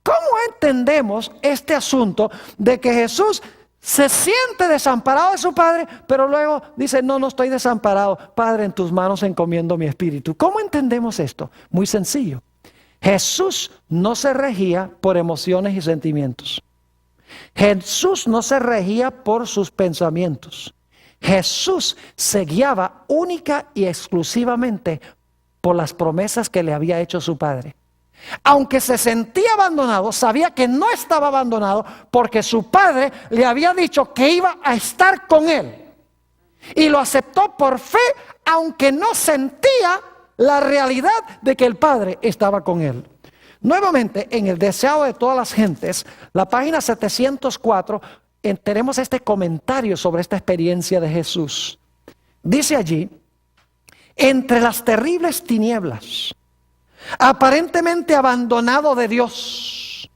¿Cómo entendemos este asunto de que Jesús se siente desamparado de su Padre, pero luego dice: no estoy desamparado, Padre, en tus manos encomiendo mi espíritu? ¿Cómo entendemos esto? Muy sencillo. Jesús no se regía por emociones y sentimientos. Jesús no se regía por sus pensamientos. Jesús se guiaba única y exclusivamente por las promesas que le había hecho su Padre. Aunque se sentía abandonado, sabía que no estaba abandonado porque su Padre le había dicho que iba a estar con él. Y lo aceptó por fe, aunque no sentía la realidad de que el Padre estaba con él. Nuevamente, en el deseado de todas las gentes, la página 704, tenemos este comentario sobre esta experiencia de Jesús. Dice allí: entre las terribles tinieblas, aparentemente abandonado de Dios,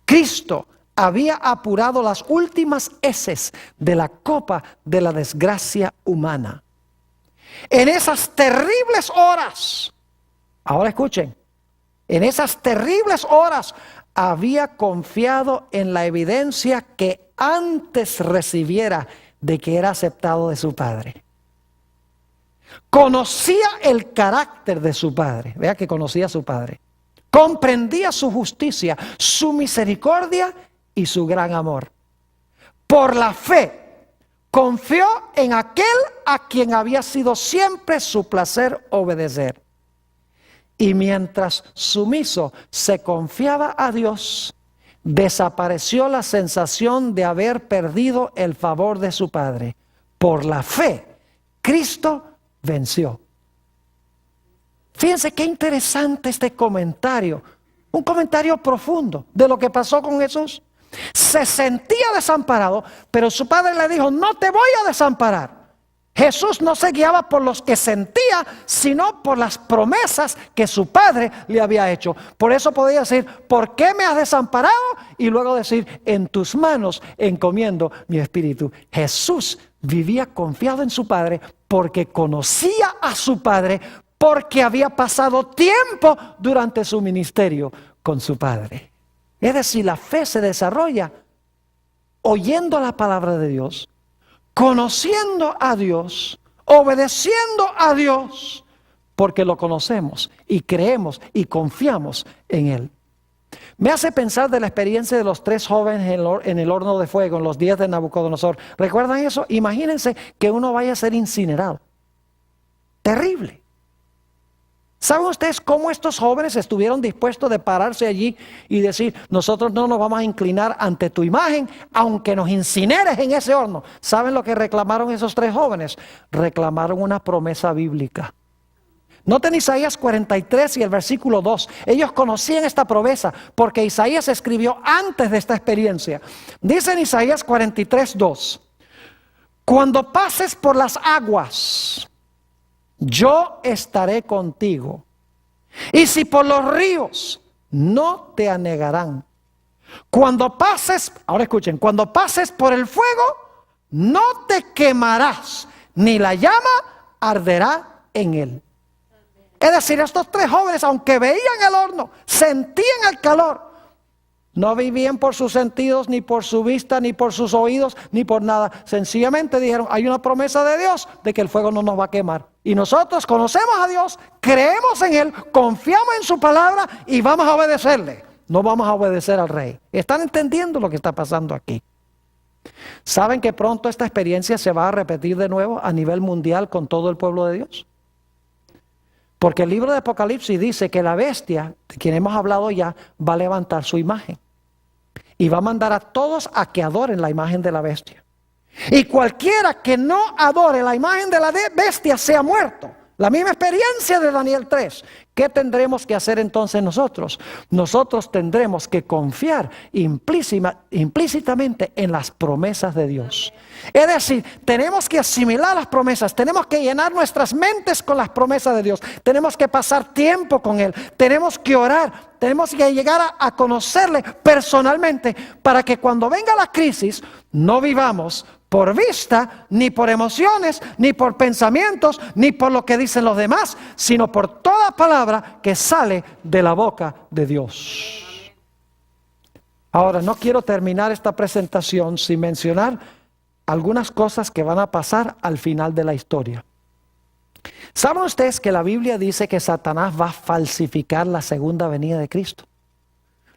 Cristo había apurado las últimas heces de la copa de la desgracia humana. En esas terribles horas, ahora escuchen, en esas terribles horas había confiado en la evidencia que antes recibiera de que era aceptado de su Padre. Conocía el carácter de su Padre. Vea que conocía a su Padre. Comprendía su justicia, su misericordia y su gran amor. Por la fe, confió en aquel a quien había sido siempre su placer obedecer. Y mientras sumiso se confiaba a Dios, desapareció la sensación de haber perdido el favor de su Padre. Por la fe, Cristo venció. Fíjense qué interesante este comentario. Un comentario profundo de lo que pasó con Jesús. Se sentía desamparado, pero su Padre le dijo: no te voy a desamparar. Jesús no se guiaba por los que sentía, sino por las promesas que su Padre le había hecho. Por eso podía decir: ¿por qué me has desamparado? Y luego decir: en tus manos encomiendo mi espíritu. Jesús vivía confiado en su Padre porque conocía a su Padre, porque había pasado tiempo durante su ministerio con su Padre. Es decir, la fe se desarrolla oyendo la palabra de Dios, conociendo a Dios, obedeciendo a Dios, porque lo conocemos y creemos y confiamos en Él. Me hace pensar de la experiencia de los 3 jóvenes en el horno de fuego en los días de Nabucodonosor. ¿Recuerdan eso? Imagínense que uno vaya a ser incinerado. Terrible. ¿Saben ustedes cómo estos jóvenes estuvieron dispuestos de pararse allí y decir: nosotros no nos vamos a inclinar ante tu imagen, aunque nos incineres en ese horno? ¿Saben lo que reclamaron esos 3 jóvenes? Reclamaron una promesa bíblica. Noten Isaías 43 y el versículo 2. Ellos conocían esta promesa porque Isaías escribió antes de esta experiencia. Dice en Isaías 43, 2: cuando pases por las aguas, yo estaré contigo. Y si por los ríos, no te anegarán. Cuando pases, ahora escuchen, cuando pases por el fuego, no te quemarás, ni la llama arderá en él. Es decir, estos tres jóvenes, aunque veían el horno, sentían el calor, no vivían por sus sentidos, ni por su vista, ni por sus oídos, ni por nada. Sencillamente dijeron, hay una promesa de Dios de que el fuego no nos va a quemar. Y nosotros conocemos a Dios, creemos en Él, confiamos en su palabra y vamos a obedecerle. No vamos a obedecer al rey. ¿Están entendiendo lo que está pasando aquí? ¿Saben que pronto esta experiencia se va a repetir de nuevo a nivel mundial con todo el pueblo de Dios? Porque el libro de Apocalipsis dice que la bestia, de quien hemos hablado ya, va a levantar su imagen. Y va a mandar a todos a que adoren la imagen de la bestia. Y cualquiera que no adore la imagen de la bestia sea muerto. La misma experiencia de Daniel 3. ¿Qué tendremos que hacer entonces nosotros? Nosotros tendremos que confiar implícitamente en las promesas de Dios. Es decir, tenemos que asimilar las promesas, tenemos que llenar nuestras mentes con las promesas de Dios, tenemos que pasar tiempo con Él, tenemos que orar, tenemos que llegar a conocerle personalmente para que cuando venga la crisis no vivamos por vista, ni por emociones, ni por pensamientos, ni por lo que dicen los demás, sino por toda palabra que sale de la boca de Dios. Ahora, no quiero terminar esta presentación sin mencionar algunas cosas que van a pasar al final de la historia. ¿Saben ustedes que la Biblia dice que Satanás va a falsificar la segunda venida de Cristo?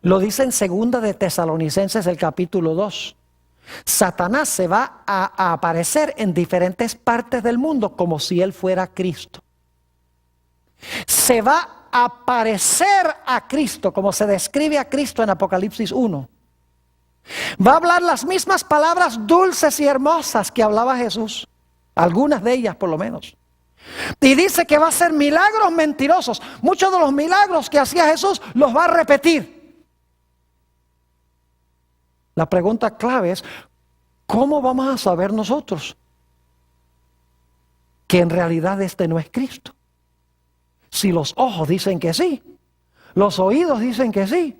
Lo dice en 2 de Tesalonicenses, el capítulo 2. Satanás se va a aparecer en diferentes partes del mundo como si él fuera Cristo. Se va a parecer a Cristo como se describe a Cristo en Apocalipsis 1. Va a hablar las mismas palabras dulces y hermosas que hablaba Jesús, algunas de ellas por lo menos. Y dice que va a hacer milagros mentirosos. Muchos de los milagros que hacía Jesús los va a repetir. La pregunta clave es, ¿cómo vamos a saber nosotros que en realidad este no es Cristo? Si los ojos dicen que sí, los oídos dicen que sí,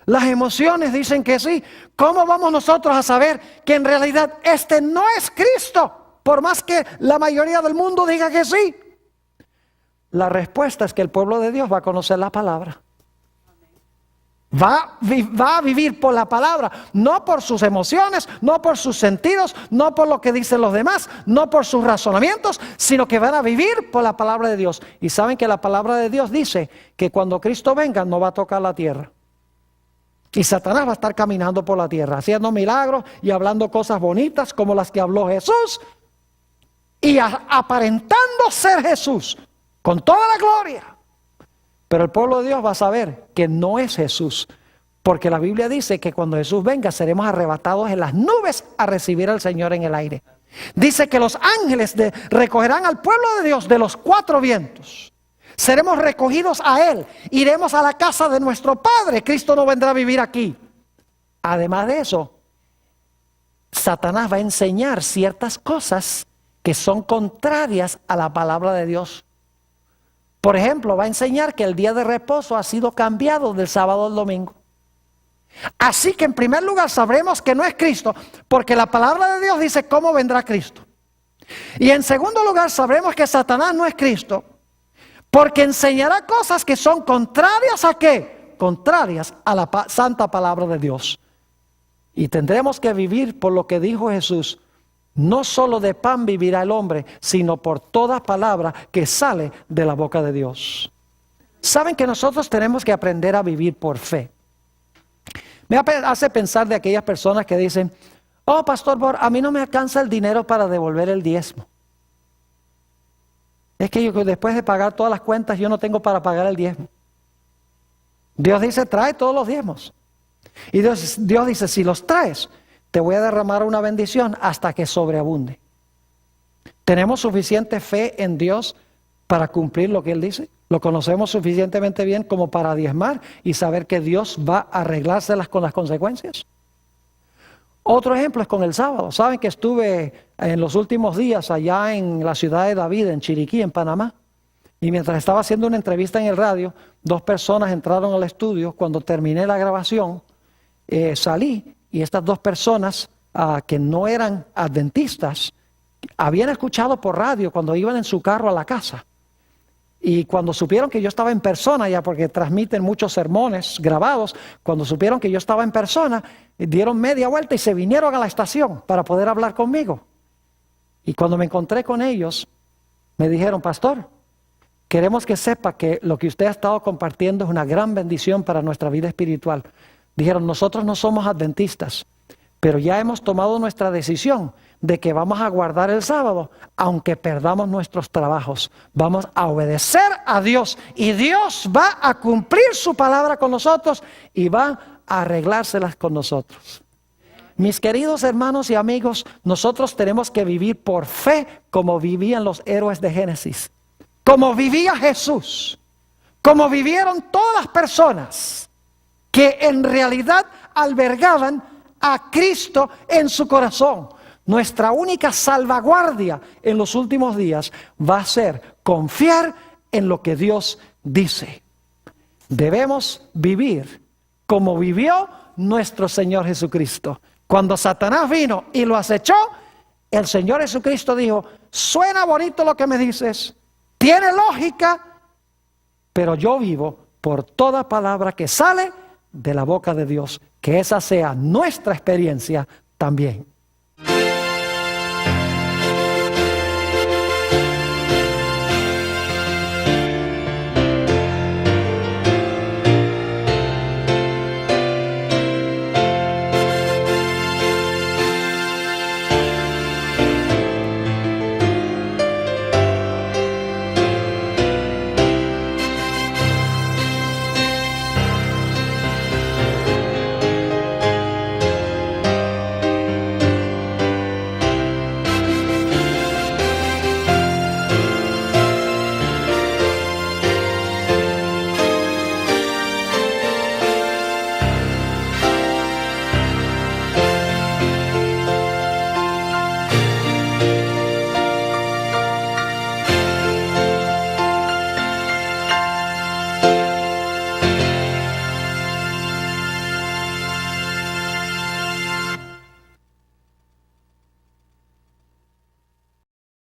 las emociones dicen que sí, ¿cómo vamos nosotros a saber que en realidad este no es Cristo? Por más que la mayoría del mundo diga que sí. La respuesta es que el pueblo de Dios va a conocer la palabra. Va a vivir por la palabra, no por sus emociones, no por sus sentidos, no por lo que dicen los demás, no por sus razonamientos, sino que van a vivir por la palabra de Dios. Y saben que la palabra de Dios dice que cuando Cristo venga no va a tocar la tierra. Y Satanás va a estar caminando por la tierra, haciendo milagros y hablando cosas bonitas como las que habló Jesús. Y aparentando ser Jesús, con toda la gloria. Pero el pueblo de Dios va a saber que no es Jesús, porque la Biblia dice que cuando Jesús venga seremos arrebatados en las nubes a recibir al Señor en el aire. Dice que los ángeles recogerán al pueblo de Dios de los 4 vientos. Seremos recogidos a Él, iremos a la casa de nuestro Padre. Cristo no vendrá a vivir aquí. Además de eso, Satanás va a enseñar ciertas cosas que son contrarias a la palabra de Dios. Por ejemplo, va a enseñar que el día de reposo ha sido cambiado del sábado al domingo. Así que en primer lugar sabremos que no es Cristo, porque la palabra de Dios dice cómo vendrá Cristo. Y en segundo lugar sabremos que Satanás no es Cristo, porque enseñará cosas que son contrarias ¿a qué? Contrarias a la santa palabra de Dios. Y tendremos que vivir por lo que dijo Jesús. No solo de pan vivirá el hombre, sino por toda palabra que sale de la boca de Dios. Saben que nosotros tenemos que aprender a vivir por fe. Me hace pensar de aquellas personas que dicen, oh pastor, a mí no me alcanza el dinero para devolver el diezmo. Es que yo después de pagar todas las cuentas yo no tengo para pagar el diezmo. Dios dice, trae todos los diezmos. Y Dios dice, si los traes, te voy a derramar una bendición hasta que sobreabunde. ¿Tenemos suficiente fe en Dios para cumplir lo que Él dice? ¿Lo conocemos suficientemente bien como para diezmar y saber que Dios va a arreglárselas con las consecuencias? Otro ejemplo es con el sábado. Saben que estuve en los últimos días allá en la ciudad de David, en Chiriquí, en Panamá. Y mientras estaba haciendo una entrevista en el radio, 2 personas entraron al estudio. Cuando terminé la grabación, salí y estas 2 personas que no eran adventistas, habían escuchado por radio cuando iban en su carro a la casa. Y cuando supieron que yo estaba en persona, ya porque transmiten muchos sermones grabados, cuando supieron que yo estaba en persona, dieron media vuelta y se vinieron a la estación para poder hablar conmigo. Y cuando me encontré con ellos, me dijeron: pastor, queremos que sepa que lo que usted ha estado compartiendo es una gran bendición para nuestra vida espiritual. Dijeron: nosotros no somos adventistas, pero ya hemos tomado nuestra decisión de que vamos a guardar el sábado, aunque perdamos nuestros trabajos. Vamos a obedecer a Dios y Dios va a cumplir su palabra con nosotros y va a arreglárselas con nosotros. Mis queridos hermanos y amigos, nosotros tenemos que vivir por fe como vivían los héroes de Génesis, como vivía Jesús, como vivieron todas las personas que en realidad albergaban a Cristo en su corazón. Nuestra única salvaguardia en los últimos días va a ser confiar en lo que Dios dice. Debemos vivir como vivió nuestro Señor Jesucristo. Cuando Satanás vino y lo acechó, el Señor Jesucristo dijo: suena bonito lo que me dices, tiene lógica, pero yo vivo por toda palabra que sale de la boca de Dios. Que esa sea nuestra experiencia también.